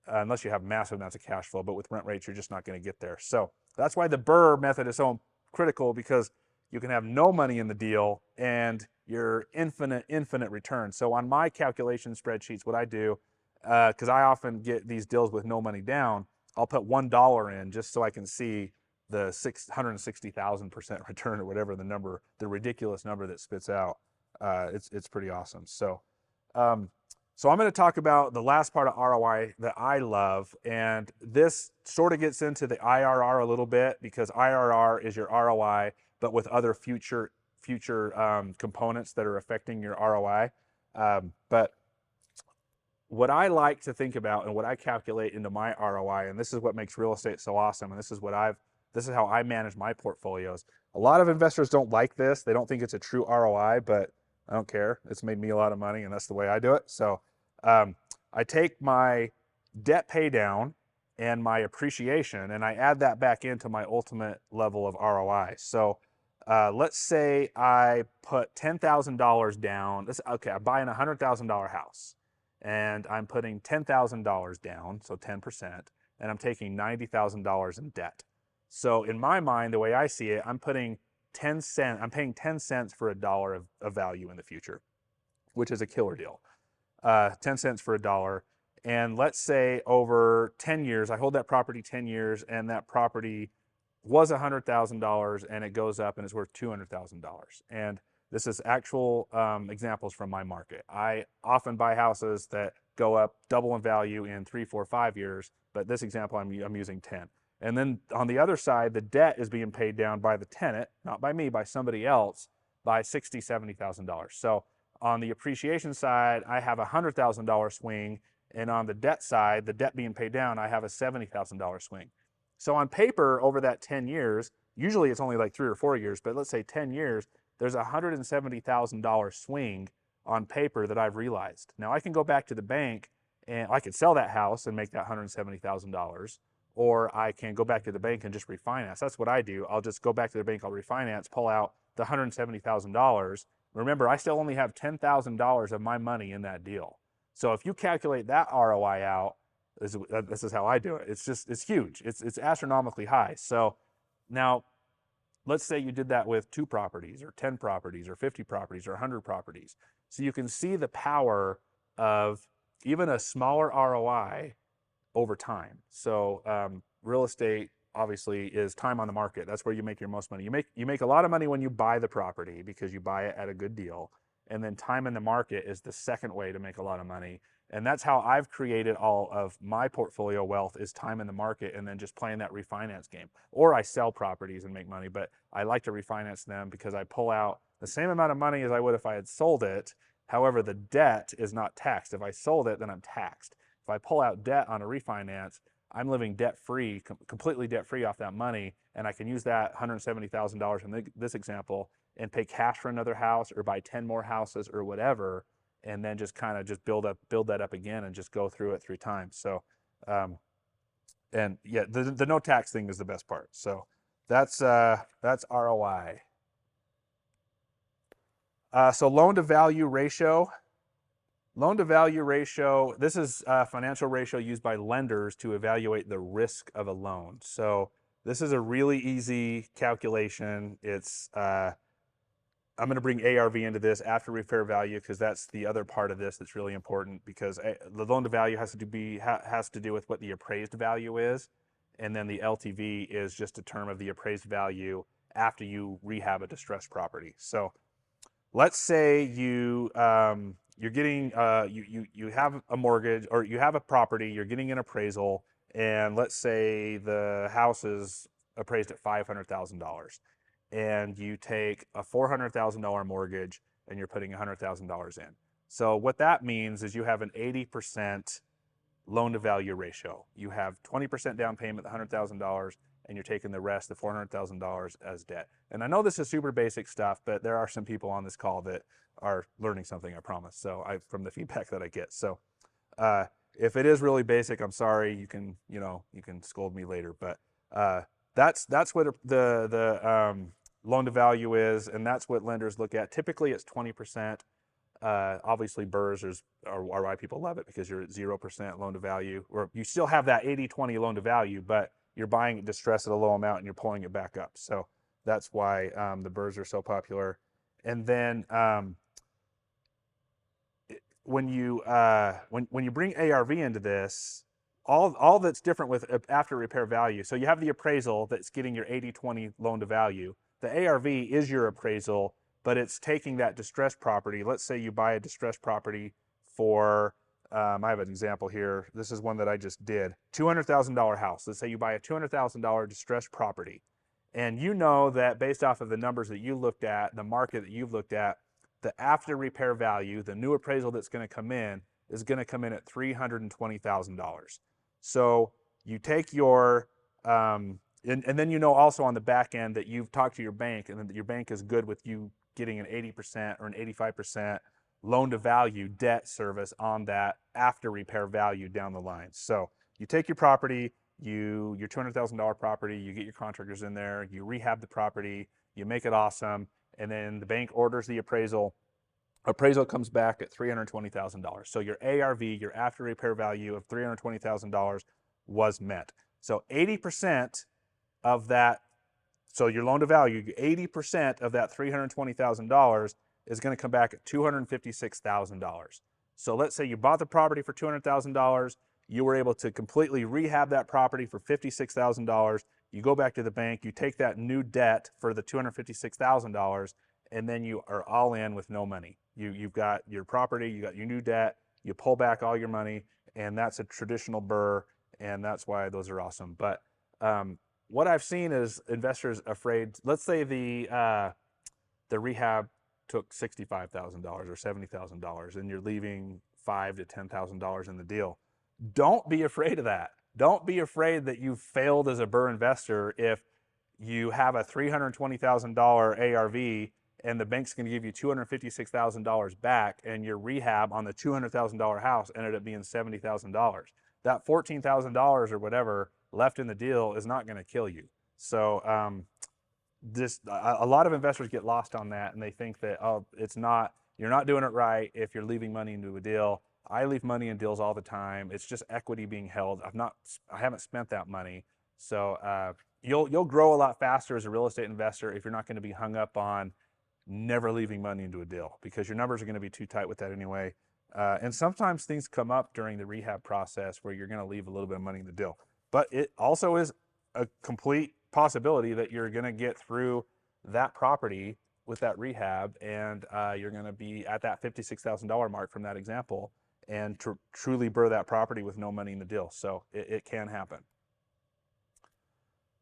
unless you have massive amounts of cash flow. But with rent rates, you're just not going to get there. So that's why the BRRRR method is so critical, because you can have no money in the deal and your infinite return. So on my calculation spreadsheets, what I do, because I often get these deals with no money down, I'll put $1 in just so I can see the 660,000% return, or whatever the ridiculous number that spits out. It's pretty awesome. So I'm going to talk about the last part of ROI that I love, and this sort of gets into the IRR a little bit, because IRR is your ROI, but with other future components that are affecting your ROI. But what I like to think about and what I calculate into my ROI, and this is what makes real estate so awesome, and this is how I manage my portfolios. A lot of investors don't like this. They don't think it's a true ROI, but I don't care. It's made me a lot of money, and that's the way I do it. So I take my debt pay down and my appreciation, and I add that back into my ultimate level of ROI. So let's say I put $10,000 down. I'm buying a $100,000 house, and I'm putting $10,000 down, so 10%, and I'm taking $90,000 in debt. So in my mind, the way I see it, I'm paying 10 cents for a dollar of value in the future, which is a killer deal. 10 cents for a dollar. And let's say over 10 years, I hold that property 10 years, and that property was $100,000 and it goes up and it's worth $200,000. And this is actual examples from my market. I often buy houses that go up double in value in 3, 4, 5 years, but this example I'm using 10. And then on the other side, the debt is being paid down by the tenant, not by me, by somebody else, by $60,000, $70,000. So on the appreciation side, I have a $100,000 swing, and on the debt side, the debt being paid down, I have a $70,000 swing. So on paper, over that 10 years, usually it's only like 3 or 4 years, but let's say 10 years, there's a $170,000 swing on paper that I've realized. Now I can go back to the bank and I could sell that house and make that $170,000, or I can go back to the bank and just refinance. That's what I do. I'll just go back to the bank, I'll refinance, pull out the $170,000. Remember, I still only have $10,000 of my money in that deal. So if you calculate that ROI out, this is how I do it. It's huge. It's astronomically high. So now, let's say you did that with 2 properties or 10 properties or 50 properties or 100 properties. So you can see the power of even a smaller ROI over time. So real estate obviously is time on the market. That's where you make your most money. You make a lot of money when you buy the property because you buy it at a good deal. And then time in the market is the second way to make a lot of money. And that's how I've created all of my portfolio wealth, is time in the market and then just playing that refinance game. Or I sell properties and make money, but I like to refinance them because I pull out the same amount of money as I would if I had sold it. However, the debt is not taxed. If I sold it, then I'm taxed. If I pull out debt on a refinance, I'm living debt-free, completely debt-free off that money, and I can use that $170,000 in this example and pay cash for another house or buy 10 more houses or whatever, and then just kind of just build that up again and just go through it 3 times. So, and yeah, the no tax thing is the best part. So that's ROI. So loan to value ratio. Loan to value ratio, this is a financial ratio used by lenders to evaluate the risk of a loan. So this is a really easy calculation. It's I'm going to bring ARV into this, after repair value, because that's the other part of this that's really important, because the loan to value has to do with what the appraised value is, and then the LTV is just a term of the appraised value after you rehab a distressed property. So let's say you're getting you have a mortgage, or you have a property, you're getting an appraisal, and let's say the house is appraised at $500,000, and you take a $400,000 mortgage and you're putting $100,000 in. So what that means is you have an 80% loan to value ratio. You have 20% down payment, $100,000, and you're taking the rest, the $400,000, as debt. And I know this is super basic stuff, but there are some people on this call that are learning something, I promise. So from the feedback that I get. So if it is really basic, I'm sorry. You can scold me later, but that's what the loan to value is, and that's what lenders look at. Typically, it's 20%. Obviously, BRRRRs are why people love it, because you're at 0% loan to value, or you still have that 80-20 loan to value, but you're buying it distressed at a low amount and you're pulling it back up. So that's why the BRRRRs are so popular. And then when you bring ARV into this, all that's different with after repair value. So you have the appraisal that's getting your 80-20 loan to value. The ARV is your appraisal, but it's taking that distressed property. Let's say you buy a distressed property for, I have an example here. This is one that I just did. $200,000 house. Let's say you buy a $200,000 distressed property. And you know that based off of the numbers that you looked at, the market that you've looked at, the after repair value, the new appraisal that's going to come in, is going to come in at $320,000. So you take your, and then you know also on the back end that you've talked to your bank, and that your bank is good with you getting an 80% or an 85% loan to value debt service on that after repair value down the line. So you take your property, your $200,000 property, you get your contractors in there, you rehab the property, you make it awesome, and then the bank orders the appraisal. Appraisal comes back at $320,000. So your ARV, your after repair value of $320,000 was met. So 80% of that, so your loan to value, 80% of that $320,000 is going to come back at $256,000. So let's say you bought the property for $200,000, you were able to completely rehab that property for $56,000. You go back to the bank, you take that new debt for the $256,000, and then you are all in with no money. You've got your property, you got your new debt, you pull back all your money, and that's a traditional BRRRR, and that's why those are awesome. But what I've seen is investors afraid. Let's say the rehab took $65,000 or $70,000, and you're leaving $5,000 to $10,000 in the deal. Don't be afraid of that. Don't be afraid that you've failed as a BRRRR investor if you have a $320,000 ARV and the bank's going to give you $256,000 back, and your rehab on the $200,000 house ended up being $70,000. That $14,000 or whatever left in the deal is not going to kill you. So a lot of investors get lost on that, and they think that, oh, you're not doing it right if you're leaving money into a deal. I leave money in deals all the time. It's just equity being held. I haven't spent that money. So you'll grow a lot faster as a real estate investor if you're not going to be hung up on never leaving money into a deal, because your numbers are going to be too tight with that anyway. And sometimes things come up during the rehab process where you're going to leave a little bit of money in the deal. But it also is a complete possibility that you're going to get through that property with that rehab, and you're going to be at that $56,000 mark from that example, and truly BRRRR that property with no money in the deal. So it can happen.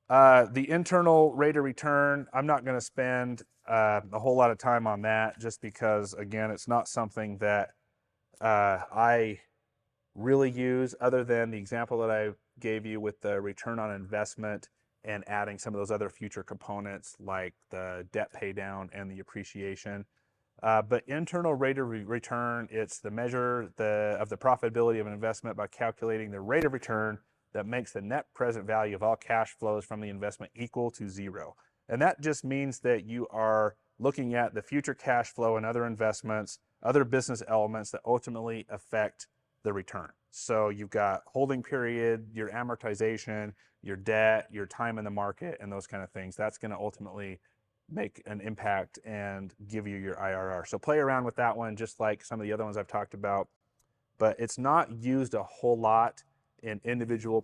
The internal rate of return, I'm not going to spend a whole lot of time on that, just because, again, it's not something that I really use, other than the example that I gave you with the return on investment and adding some of those other future components like the debt pay down and the appreciation. But internal rate of return, it's the measure of the profitability of an investment by calculating the rate of return that makes the net present value of all cash flows from the investment equal to zero. And that just means that you are looking at the future cash flow and other investments, other business elements that ultimately affect the return. So you've got holding period, your amortization, your debt, your time in the market, and those kind of things. That's going to ultimately make an impact and give you your IRR. So play around with that one, just like some of the other ones I've talked about. But it's not used a whole lot in individual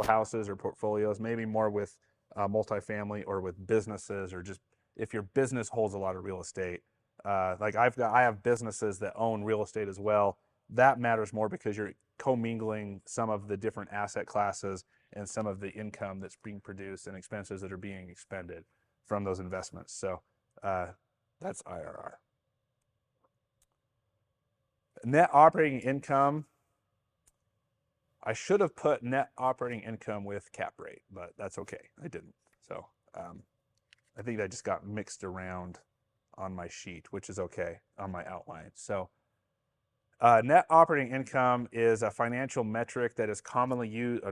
houses or portfolios. Maybe more with multifamily or with businesses, or just if your business holds a lot of real estate. Like I have businesses that own real estate as well. That matters more because you're commingling some of the different asset classes and some of the income that's being produced and expenses that are being expended from those investments. So that's IRR. Net operating income. I should have put net operating income with cap rate, but that's okay. I didn't. So I think I just got mixed around on my sheet, which is okay on my outline. So net operating income is a financial metric that is commonly used,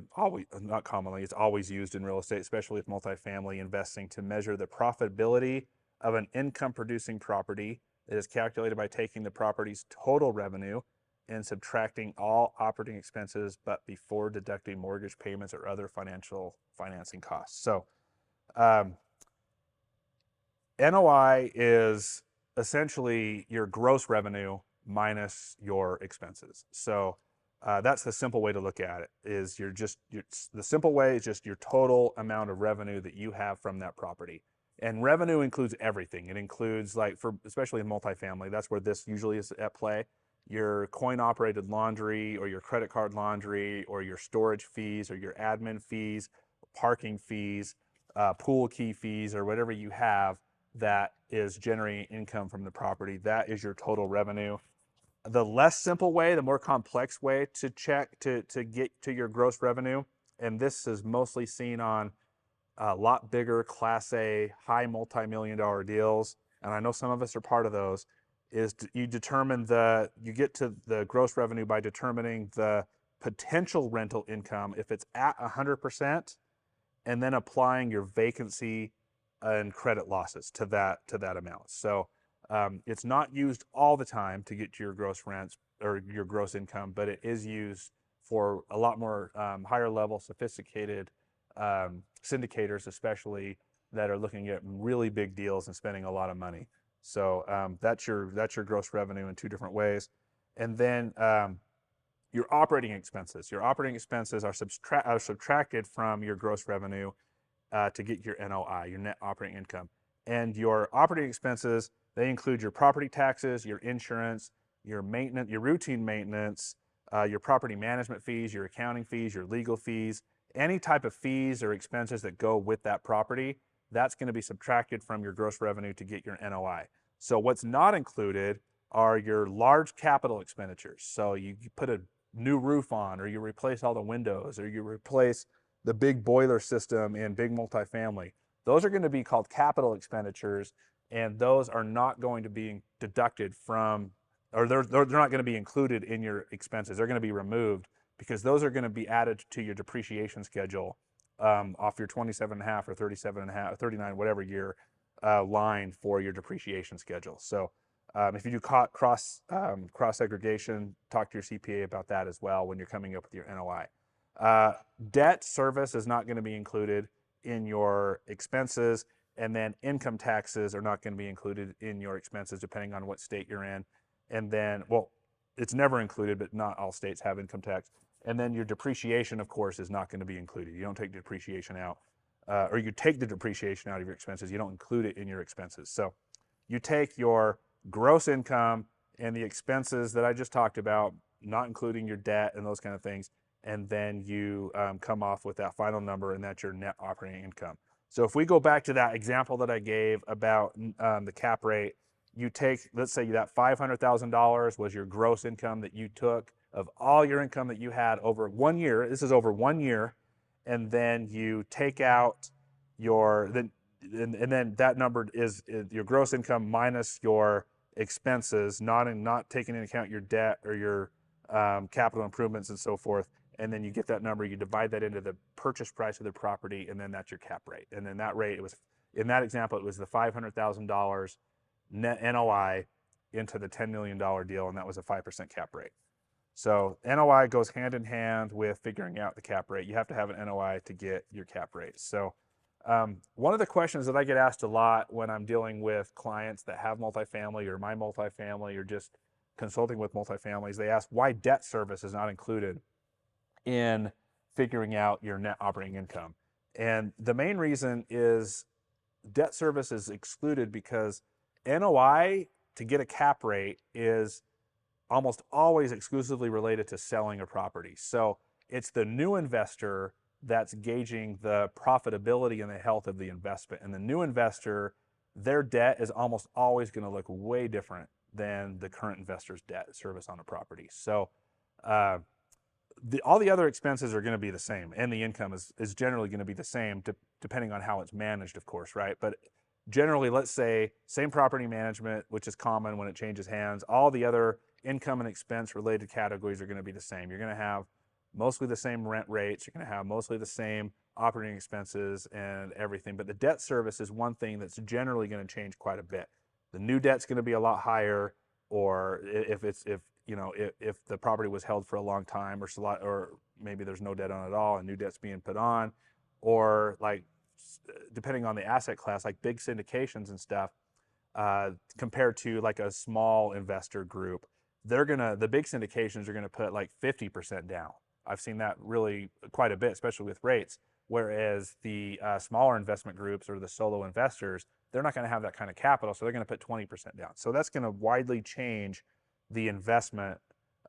not commonly, it's always used in real estate, especially with multifamily investing, to measure the profitability of an income producing property. It is calculated by taking the property's total revenue and subtracting all operating expenses, but before deducting mortgage payments or other financing costs. So NOI is essentially your gross revenue minus your expenses. So that's the simple way to look at it. The simple way is just your total amount of revenue that you have from that property. And revenue includes everything. It includes, like, especially in multifamily, that's where this usually is at play. Your coin-operated laundry or your credit card laundry or your storage fees or your admin fees, parking fees, pool key fees, or whatever you have that is generating income from the property. That is your total revenue. The less simple way, the more complex way to check to get to your gross revenue, and this is mostly seen on a lot bigger Class A, high multi-million-dollar deals, and I know some of us are part of those, is you get to the gross revenue by determining the potential rental income if it's at 100%, and then applying your vacancy and credit losses to that amount. So it's not used all the time to get to your gross rents or your gross income, but it is used for a lot more higher level, sophisticated syndicators, especially that are looking at really big deals and spending a lot of money. So that's your gross revenue in two different ways. And then your operating expenses. Your operating expenses are subtracted from your gross revenue to get your NOI, your net operating income. And your operating expenses, they include your property taxes, your insurance, your maintenance, your routine maintenance, your property management fees, your accounting fees, your legal fees, any type of fees or expenses that go with that property. That's going to be subtracted from your gross revenue to get your NOI. So what's not included are your large capital expenditures. So you put a new roof on, or you replace all the windows, or you replace the big boiler system in big multifamily. Those are going to be called capital expenditures, and those are not going to be deducted from, or they're not going to be included in your expenses. They're going to be removed because those are going to be added to your depreciation schedule off your 27.5 or 37.5, 39, whatever year line for your depreciation schedule. So if you do cross segregation, talk to your CPA about that as well when you're coming up with your NOI. Debt service is not going to be included in your expenses, and then income taxes are not going to be included in your expenses depending on what state you're in. And then, well, it's never included, but not all states have income tax. And then your depreciation, of course, is not going to be included. You don't take depreciation out, or you take the depreciation out of your expenses. You don't include it in your expenses. So you take your gross income and the expenses that I just talked about, not including your debt and those kind of things, and then you come off with that final number, and that's your net operating income. So if we go back to that example that I gave about the cap rate, you take, let's say that $500,000 was your gross income that you took of all your income that you had over 1 year. This is over 1 year, and then you take out and then that number is your gross income minus your expenses, not taking into account your debt or your capital improvements and so forth. And then you get that number, you divide that into the purchase price of the property, and then that's your cap rate. And then that rate, in that example, it was the $500,000 net NOI into the $10 million deal, and that was a 5% cap rate. So NOI goes hand in hand with figuring out the cap rate. You have to have an NOI to get your cap rate. So one of the questions that I get asked a lot when I'm dealing with clients that have multifamily or my multifamily or just consulting with multifamilies, they ask why debt service is not included in figuring out your net operating income. And the main reason is debt service is excluded because NOI to get a cap rate is almost always exclusively related to selling a property. So it's the new investor that's gauging the profitability and the health of the investment. And the new investor, their debt is almost always going to look way different than the current investor's debt service on a property. So all the other expenses are going to be the same, and the income is generally going to be the same, depending on how it's managed, of course, right? But generally, let's say same property management, which is common when it changes hands. All the other income and expense related categories are going to be the same. You're going to have mostly the same rent rates. You're going to have mostly the same operating expenses and everything. But the debt service is one thing that's generally going to change quite a bit. The new debt's going to be a lot higher, or if the property was held for a long time, or maybe there's no debt on it at all and new debt's being put on, or like depending on the asset class, like big syndications and stuff, compared to like a small investor group, the big syndications are gonna put like 50% down. I've seen that really quite a bit, especially with rates. Whereas the smaller investment groups or the solo investors, they're not gonna have that kind of capital, so they're gonna put 20% down. So that's gonna widely change the investment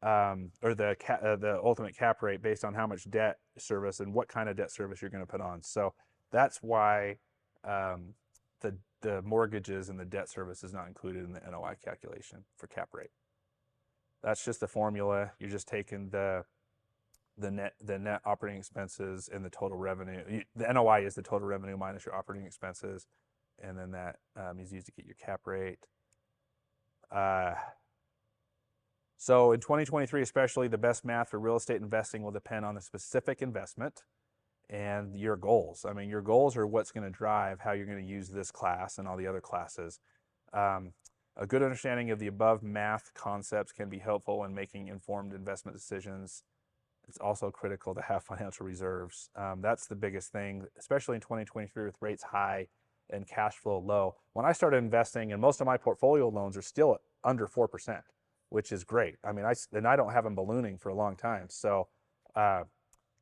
or the ultimate cap rate based on how much debt service and what kind of debt service you're going to put on. So that's why the mortgages and the debt service is not included in the NOI calculation for cap rate. That's just the formula. You're just taking the net operating expenses and the total revenue. The NOI is the total revenue minus your operating expenses, and then that is used to get your cap rate. So in 2023 especially, the best math for real estate investing will depend on the specific investment and your goals. I mean, your goals are what's going to drive how you're going to use this class and all the other classes. A good understanding of the above math concepts can be helpful in making informed investment decisions. It's also critical to have financial reserves. That's the biggest thing, especially in 2023 with rates high and cash flow low. When I started investing, and most of my portfolio loans are still under 4%. Which is great. I mean, I don't have them ballooning for a long time. So having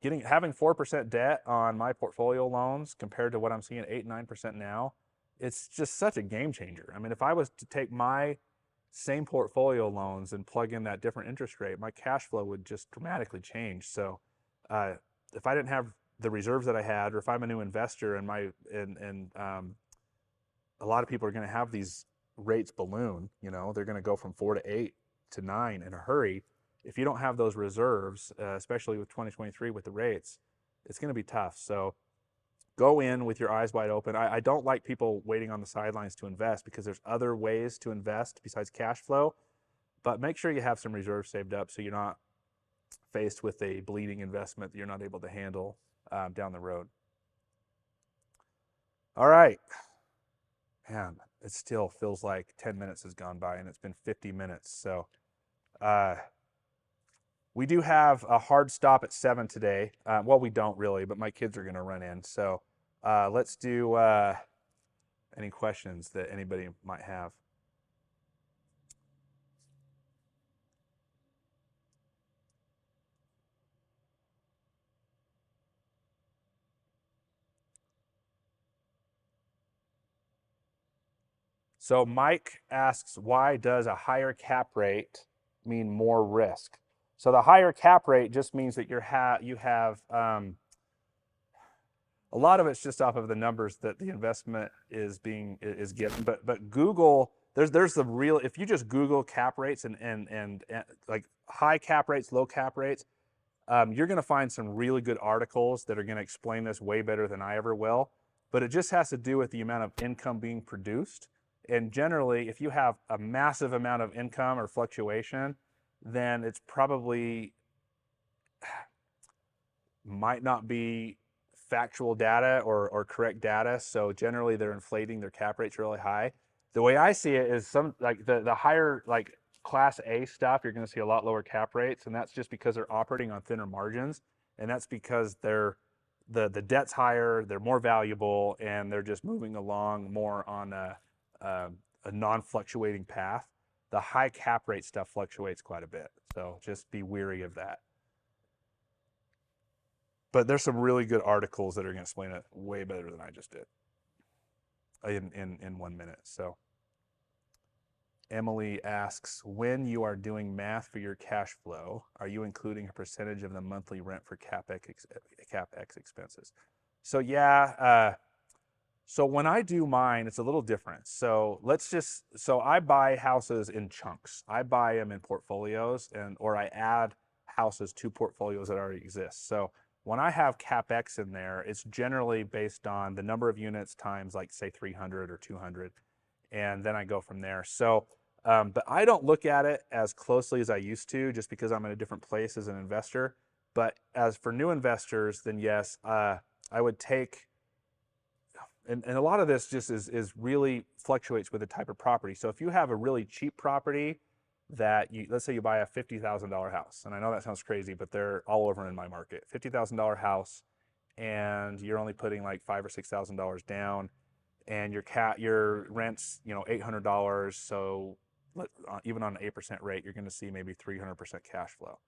4% debt on my portfolio loans compared to what I'm seeing 8-9% now, it's just such a game changer. I mean, if I was to take my same portfolio loans and plug in that different interest rate, my cash flow would just dramatically change. So if I didn't have the reserves that I had, or if I'm a new investor and a lot of people are going to have these rates balloon, they're going to go from 4 to 8 to 9 in a hurry. If you don't have those reserves, especially with 2023 with the rates, it's going to be tough. So go in with your eyes wide open. I don't like people waiting on the sidelines to invest because there's other ways to invest besides cash flow, but make sure you have some reserves saved up so you're not faced with a bleeding investment that you're not able to handle down the road. All right. Man, it still feels like 10 minutes has gone by and it's been 50 minutes. So we do have a hard stop at 7 today. Well, we don't really, but my kids are going to run in. So let's do any questions that anybody might have. So Mike asks, why does a higher cap rate mean more risk? So the higher cap rate just means that you have a lot of it's just off of the numbers that the investment is given. But Google, there's the real, if you just Google cap rates and like high cap rates, low cap rates, You're going to find some really good articles that are going to explain this way better than I ever will. But it just has to do with the amount of income being produced. And generally, if you have a massive amount of income or fluctuation, then it's probably might not be factual data or correct data. So generally they're inflating their cap rates really high. The way I see it is some like the higher like class A stuff, you're going to see a lot lower cap rates. And that's just because they're operating on thinner margins. And that's because the debt's higher, they're more valuable, and they're just moving along more on a non-fluctuating path. The high cap rate stuff fluctuates quite a bit. So just be weary of that. But there's some really good articles that are going to explain it way better than I just did in 1 minute. So Emily asks, when you are doing math for your cash flow, are you including a percentage of the monthly rent for CapEx expenses? So yeah, so when I do mine, it's a little different. So I buy houses in chunks. I buy them in portfolios, or I add houses to portfolios that already exist. So when I have CapEx in there, it's generally based on the number of units times like say 300 or 200, and then I go from there. So, but I don't look at it as closely as I used to, just because I'm in a different place as an investor. But as for new investors, then yes, I would take, and a lot of this just is really fluctuates with the type of property. So if you have a really cheap property that let's say you buy a $50,000 house, and I know that sounds crazy, but they're all over in my market. $50,000 house, and you're only putting like $5,000 or $6,000 down, and your rent's $800. So even on an 8% rate, you're going to see maybe 300% cash flow.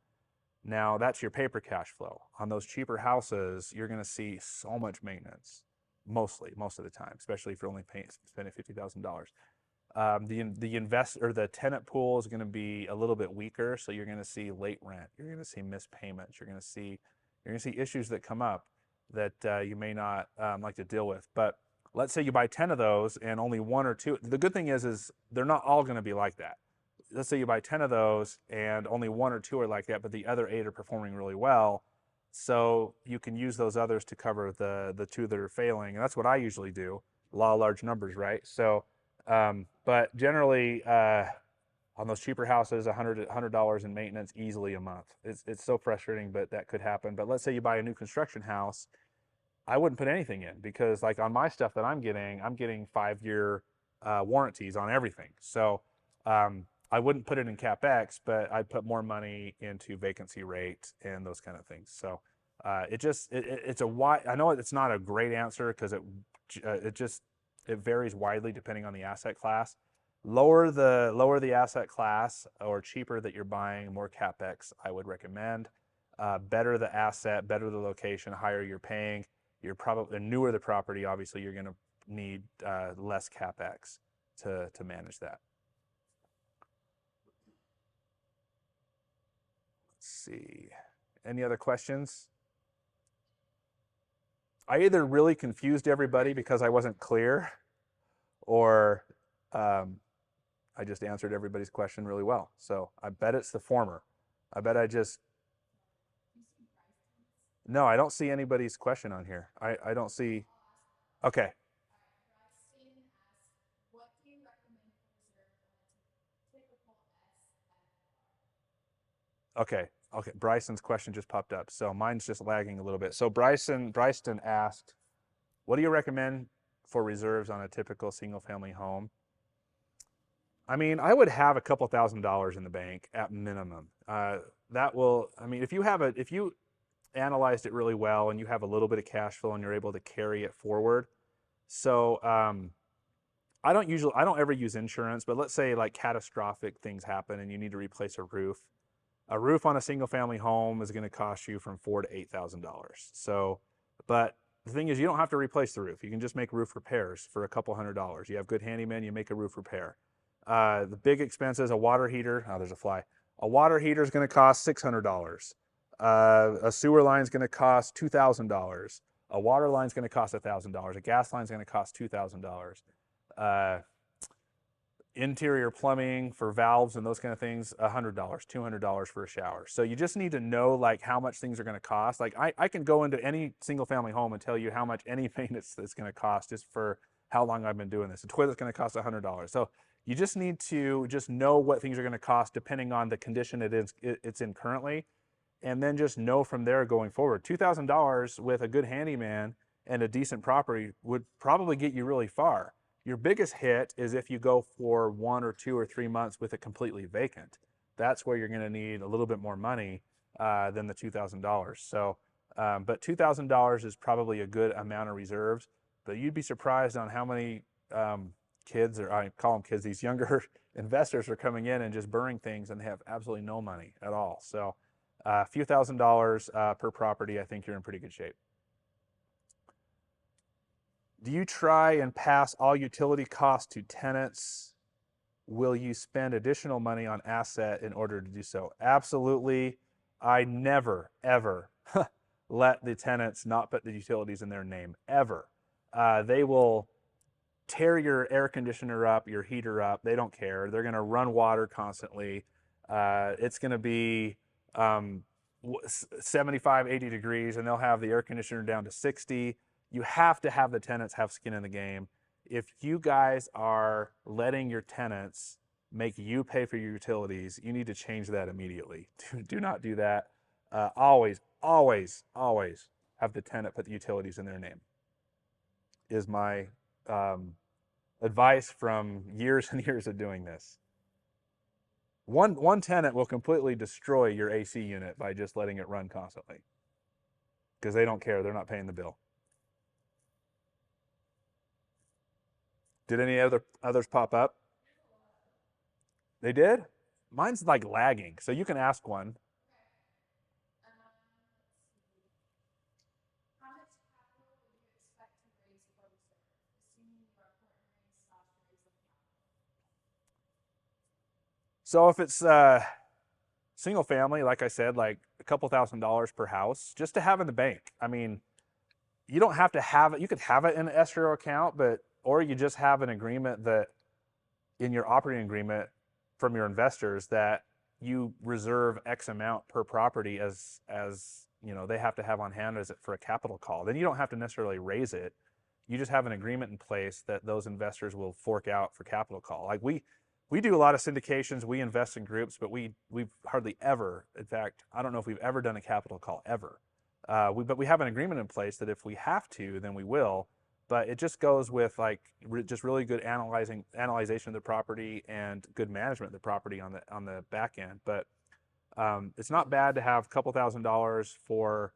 Now that's your paper cash flow. On those cheaper houses, you're going to see so much maintenance, most of the time, especially if you're only spending $50,000. The tenant pool is going to be a little bit weaker, so you're going to see late rent, you're going to see missed payments, you're going to see issues that come up that you may not like to deal with. But let's say you buy 10 of those and only one or two. The good thing is they're not all going to be like that. Let's say you buy 10 of those and only one or two are like that, but the other 8 are performing really well. So you can use those others to cover the 2 that are failing, and that's what I usually do. Law of large numbers, right? So. But generally, on those cheaper houses, $100 in maintenance easily a month. It's so frustrating, but that could happen. But let's say you buy a new construction house, I wouldn't put anything in, because like on my stuff that I'm getting 5-year warranties on everything. So I wouldn't put it in CapEx, but I'd put more money into vacancy rate and those kind of things. So it's a wide. I know it's not a great answer, because it varies widely depending on the asset class. Lower the asset class or cheaper that you're buying, more CapEx I would recommend. Better the asset, better the location, higher you're paying. You're probably newer the property. Obviously, you're going to need less CapEx to manage that. Let's see. Any other questions? I either really confused everybody because I wasn't clear, or I just answered everybody's question really well. So I bet it's the former. I bet I just... No, I don't see anybody's question on here. I don't see... Okay. Okay. Bryson's question just popped up. So mine's just lagging a little bit. So Bryson asked, what do you recommend for reserves on a typical single family home? I mean, I would have a couple $1,000s in the bank at minimum. If you analyzed it really well and you have a little bit of cash flow and you're able to carry it forward. So I don't ever use insurance, but let's say like catastrophic things happen and you need to replace a roof. A roof on a single family home is going to cost you from $4,000 to $8,000. So, but the thing is, you don't have to replace the roof. You can just make roof repairs for a couple $100s. You have good handyman, you make a roof repair. The big expenses, a water heater. Oh, there's a fly. A water heater is going to cost $600. A sewer line is going to cost $2,000. A water line is going to cost $1,000. A gas line is going to cost $2,000. interior plumbing for valves and those kind of things, $100, $200 for a shower. So you just need to know like how much things are going to cost. Like I can go into any single family home and tell you how much any maintenance is going to cost just for how long I've been doing this. The toilet's going to cost $100. So you just need to just know what things are going to cost depending on the condition it's in currently, and then just know from there going forward. $2,000 with a good handyman and a decent property would probably get you really far. Your biggest hit is if you go for 1 or 2 or 3 months with it completely vacant. That's where you're going to need a little bit more money than the $2,000. So, but $2,000 is probably a good amount of reserves. But you'd be surprised on how many kids, or I call them kids, these younger investors are coming in and just burning things, and they have absolutely no money at all. So, a few $1,000s per property, I think you're in pretty good shape. Do you try and pass all utility costs to tenants? Will you spend additional money on asset in order to do so? Absolutely. I never, ever let the tenants not put the utilities in their name, ever. They will tear your air conditioner up, your heater up. They don't care. They're going to run water constantly. It's going to be 75, 80 degrees, and they'll have the air conditioner down to 60. You have to have the tenants have skin in the game. If you guys are letting your tenants make you pay for your utilities, you need to change that immediately. Do not do that. Always, always, always have the tenant put the utilities in their name, is my advice from years and years of doing this. One tenant will completely destroy your AC unit by just letting it run constantly, because they don't care. They're not paying the bill. Did any others pop up? They did? Mine's like lagging, so you can ask one. So if it's single family, like I said, like a couple $1,000s per house, just to have in the bank. I mean, you don't have to have it. You could have it in an escrow account, or you just have an agreement that in your operating agreement from your investors that you reserve X amount per property as they have to have on hand as it for a capital call. Then you don't have to necessarily raise it. You just have an agreement in place that those investors will fork out for capital call. Like we do a lot of syndications. We invest in groups, but we've hardly ever, in fact, I don't know if we've ever done a capital call ever. But we have an agreement in place that if we have to, then we will. But it just goes with like just really good analyzation of the property and good management of the property on the back end. But it's not bad to have a couple $1,000s for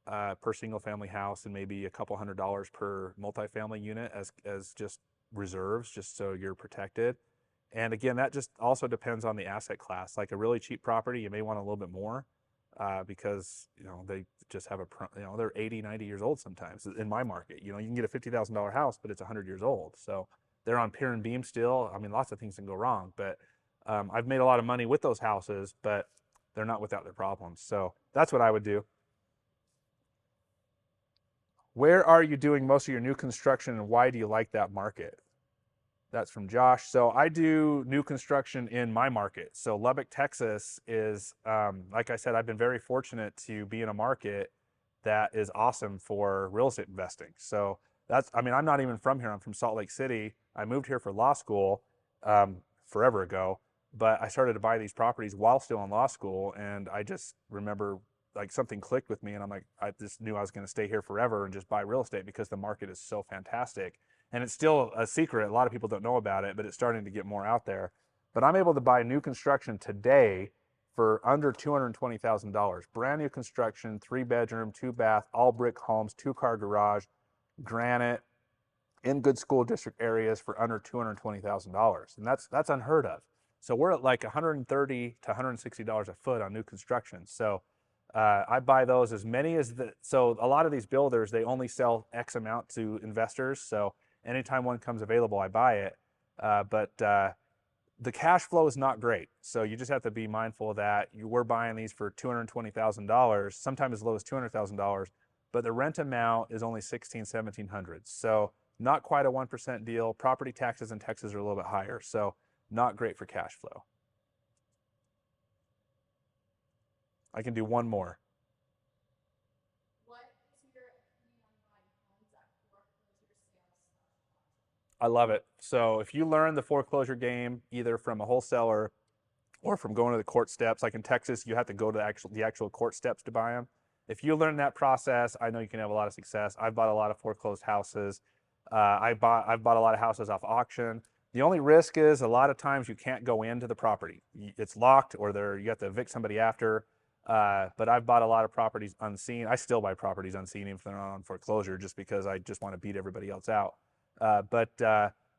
per single family house, and maybe a couple $100s per multifamily unit as just reserves, just so you're protected. And again, that just also depends on the asset class. Like a really cheap property, you may want a little bit more because they just have they're 80, 90 years old sometimes in my market. You can get a $50,000 house, but it's 100 years old. So they're on pier and beam still. I mean, lots of things can go wrong, but I've made a lot of money with those houses, but they're not without their problems. So that's what I would do. Where are you doing most of your new construction, and why do you like that market? That's from Josh. So I do new construction in my market. So Lubbock, Texas is, like I said, I've been very fortunate to be in a market that is awesome for real estate investing. So I'm not even from here. I'm from Salt Lake City. I moved here for law school forever ago, but I started to buy these properties while still in law school. And I just remember like something clicked with me, and I just knew I was going to stay here forever and just buy real estate because the market is so fantastic. And it's still a secret. A lot of people don't know about it, but it's starting to get more out there. But I'm able to buy new construction today for under $220,000. Brand new construction, 3-bedroom, 2-bath, all brick homes, 2-car garage, granite, in good school district areas for under $220,000. And that's unheard of. So we're at like $130 to $160 a foot on new construction. So I buy those as many as so a lot of these builders, they only sell X amount to investors. So anytime one comes available, I buy it. But the cash flow is not great. So you just have to be mindful of that. We're buying these for $220,000, sometimes as low as $200,000, but the rent amount is only $1,600, $1,700. So not quite a 1% deal. Property taxes in Texas are a little bit higher, so not great for cash flow. I can do one more. What is your opinion on buying homes at foreclosure sales? I love it. So if you learn the foreclosure game either from a wholesaler or from going to the court steps, like in Texas, you have to go to the actual court steps to buy them. If you learn that process, I know you can have a lot of success. I've bought a lot of foreclosed houses. I've bought a lot of houses off auction. The only risk is a lot of times you can't go into the property. It's locked, or you have to evict somebody after. But I've bought a lot of properties unseen. I still buy properties unseen even if they're not on foreclosure, just because I just want to beat everybody else out. But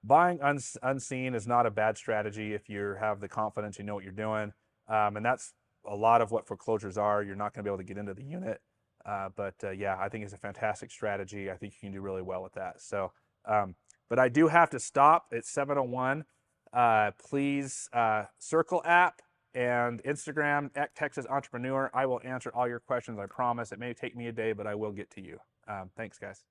buying unseen is not a bad strategy if you have the confidence, you know what you're doing. And that's a lot of what foreclosures are. You're not going to be able to get into the unit. But yeah, I think it's a fantastic strategy. I think you can do really well with that. So, but I do have to stop at 7:01. Please Circle app and Instagram at Texas Entrepreneur. I will answer all your questions. I promise. It may take me a day, but I will get to you. Thanks, guys.